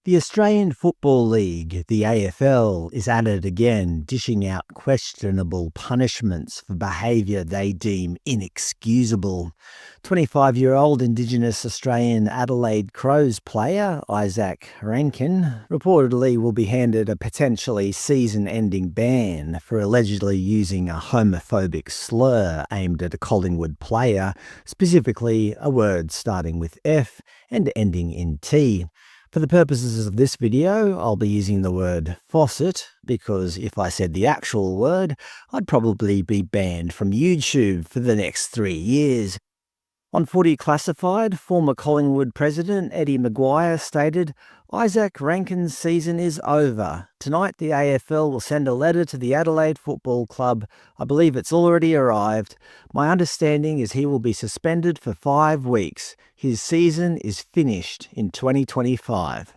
The Australian Football League, the AFL, is at it again, dishing out questionable punishments for behaviour they deem inexcusable. 25-year-old Indigenous Australian Adelaide Crows player, Izak Rankine, reportedly will be handed a potentially season-ending ban for allegedly using a homophobic slur aimed at a Collingwood player, specifically a word starting with F and ending in T. For the purposes of this video, I'll be using the word faucet, because if I said the actual word, I'd probably be banned from YouTube for the next 3 years. On Footy Classified, former Collingwood president Eddie McGuire stated, "Izak Rankine's season is over. Tonight the AFL will send a letter to the Adelaide Football Club. I believe it's already arrived. My understanding is he will be suspended for 5 weeks. His season is finished in 2025.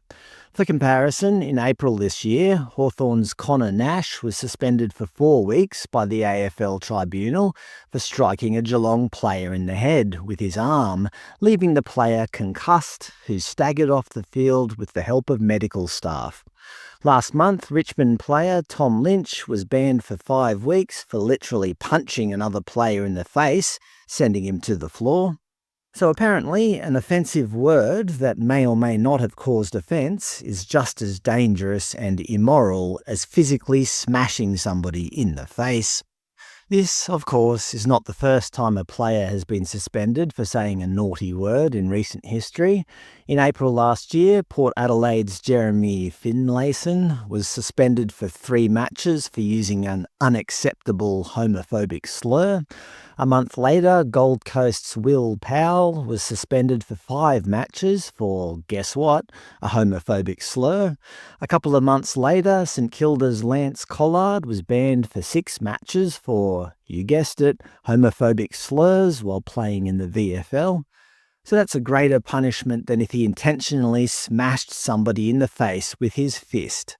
For comparison, in April this year, Hawthorn's Connor Nash was suspended for 4 weeks by the AFL tribunal for striking a Geelong player in the head with his arm, leaving the player concussed, who staggered off the field with the help of medical staff. Last month, Richmond player Tom Lynch was banned for 5 weeks for literally punching another player in the face, sending him to the floor. So apparently, an offensive word that may or may not have caused offence is just as dangerous and immoral as physically smashing somebody in the face. This, of course, is not the first time a player has been suspended for saying a naughty word in recent history. In April last year, Port Adelaide's Jeremy Finlayson was suspended for 3 matches for using an unacceptable homophobic slur. A month later, Gold Coast's Will Powell was suspended for 5 matches for, guess what, a homophobic slur. A couple of months later, St Kilda's Lance Collard was banned for 6 matches for, you guessed it, homophobic slurs while playing in the VFL. So that's a greater punishment than if he intentionally smashed somebody in the face with his fist.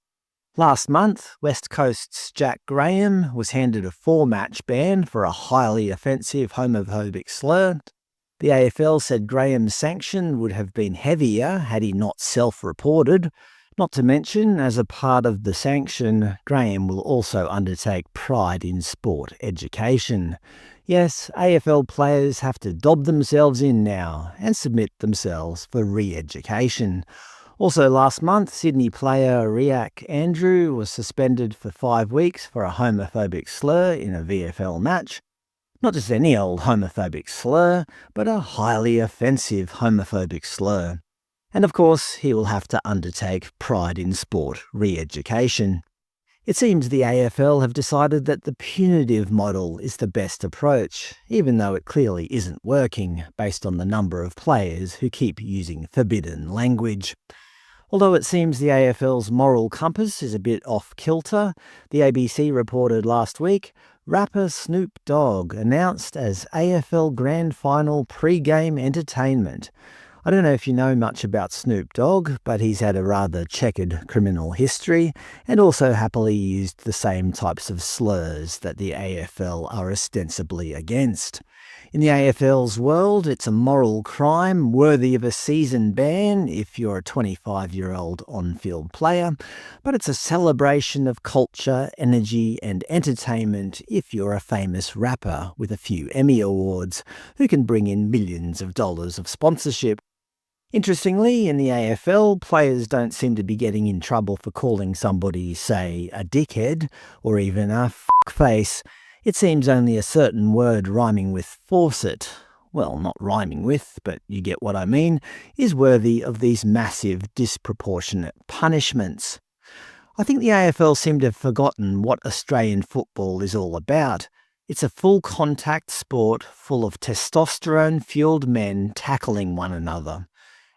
Last month, West Coast's Jack Graham was handed a 4-match ban for a highly offensive homophobic slur. The AFL said Graham's sanction would have been heavier had he not self-reported. Not to mention, as a part of the sanction, Graham will also undertake Pride in Sport education. Yes, AFL players have to dob themselves in now and submit themselves for re-education. Also last month, Sydney player Riak Andrew was suspended for 5 weeks for a homophobic slur in a VFL match. Not just any old homophobic slur, but a highly offensive homophobic slur. And of course, he will have to undertake Pride in Sport re-education. It seems the AFL have decided that the punitive model is the best approach, even though it clearly isn't working, based on the number of players who keep using forbidden language. Although it seems the AFL's moral compass is a bit off-kilter, the ABC reported last week, rapper Snoop Dogg announced as AFL Grand Final pre-game entertainment. I don't know if you know much about Snoop Dogg, but he's had a rather checkered criminal history and also happily used the same types of slurs that the AFL are ostensibly against. In the AFL's world, it's a moral crime worthy of a season ban if you're a 25-year-old on-field player, but it's a celebration of culture, energy and entertainment if you're a famous rapper with a few Emmy Awards who can bring in millions of dollars of sponsorship. Interestingly, in the AFL, players don't seem to be getting in trouble for calling somebody, say, a dickhead or even a fuckface. It seems only a certain word rhyming with faucet, well, not rhyming with, but you get what I mean, is worthy of these massive, disproportionate punishments. I think the AFL seem to have forgotten what Australian football is all about. It's a full-contact sport full of testosterone-fueled men tackling one another.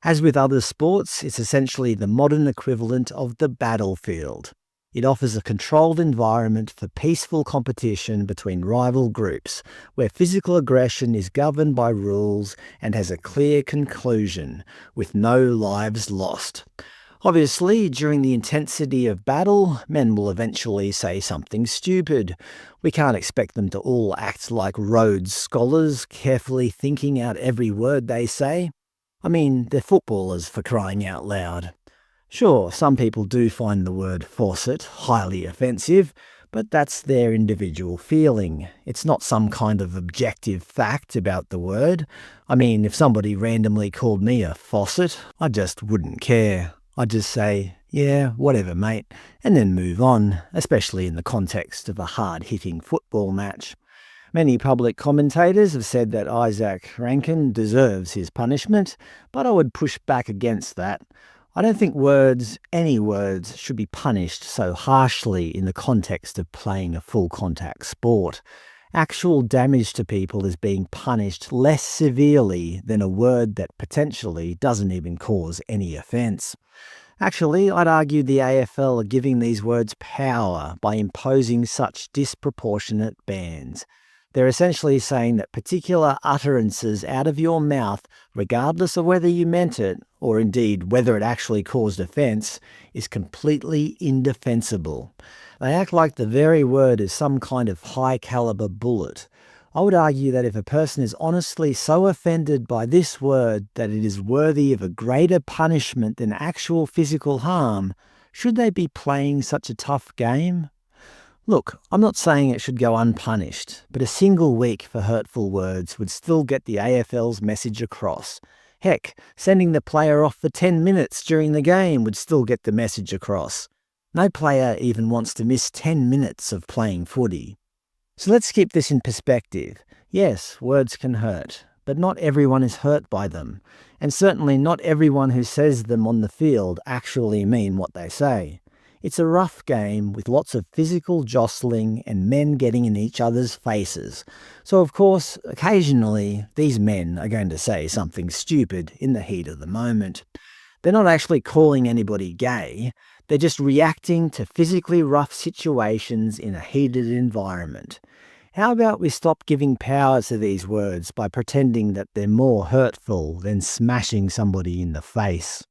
As with other sports, it's essentially the modern equivalent of the battlefield. It offers a controlled environment for peaceful competition between rival groups, where physical aggression is governed by rules and has a clear conclusion, with no lives lost. Obviously, during the intensity of battle, men will eventually say something stupid. We can't expect them to all act like Rhodes scholars, carefully thinking out every word they say. I mean, they're footballers, for crying out loud. Sure, some people do find the word faucet highly offensive, but that's their individual feeling. It's not some kind of objective fact about the word. I mean, if somebody randomly called me a faucet, I just wouldn't care. I'd just say, yeah, whatever, mate, and then move on, especially in the context of a hard-hitting football match. Many public commentators have said that Izak Rankine deserves his punishment, but I would push back against that. I don't think any words, should be punished so harshly in the context of playing a full contact sport. Actual damage to people is being punished less severely than a word that potentially doesn't even cause any offence. Actually, I'd argue the AFL are giving these words power by imposing such disproportionate bans. They're essentially saying that particular utterances out of your mouth, regardless of whether you meant it, or indeed whether it actually caused offence, is completely indefensible. They act like the very word is some kind of high-caliber bullet. I would argue that if a person is honestly so offended by this word that it is worthy of a greater punishment than actual physical harm, should they be playing such a tough game? Look, I'm not saying it should go unpunished, but a single week for hurtful words would still get the AFL's message across. Heck, sending the player off for 10 minutes during the game would still get the message across. No player even wants to miss 10 minutes of playing footy. So let's keep this in perspective. Yes, words can hurt, but not everyone is hurt by them, and certainly not everyone who says them on the field actually mean what they say. It's a rough game with lots of physical jostling and men getting in each other's faces. So of course, occasionally, these men are going to say something stupid in the heat of the moment. They're not actually calling anybody gay, they're just reacting to physically rough situations in a heated environment. How about we stop giving power to these words by pretending that they're more hurtful than smashing somebody in the face?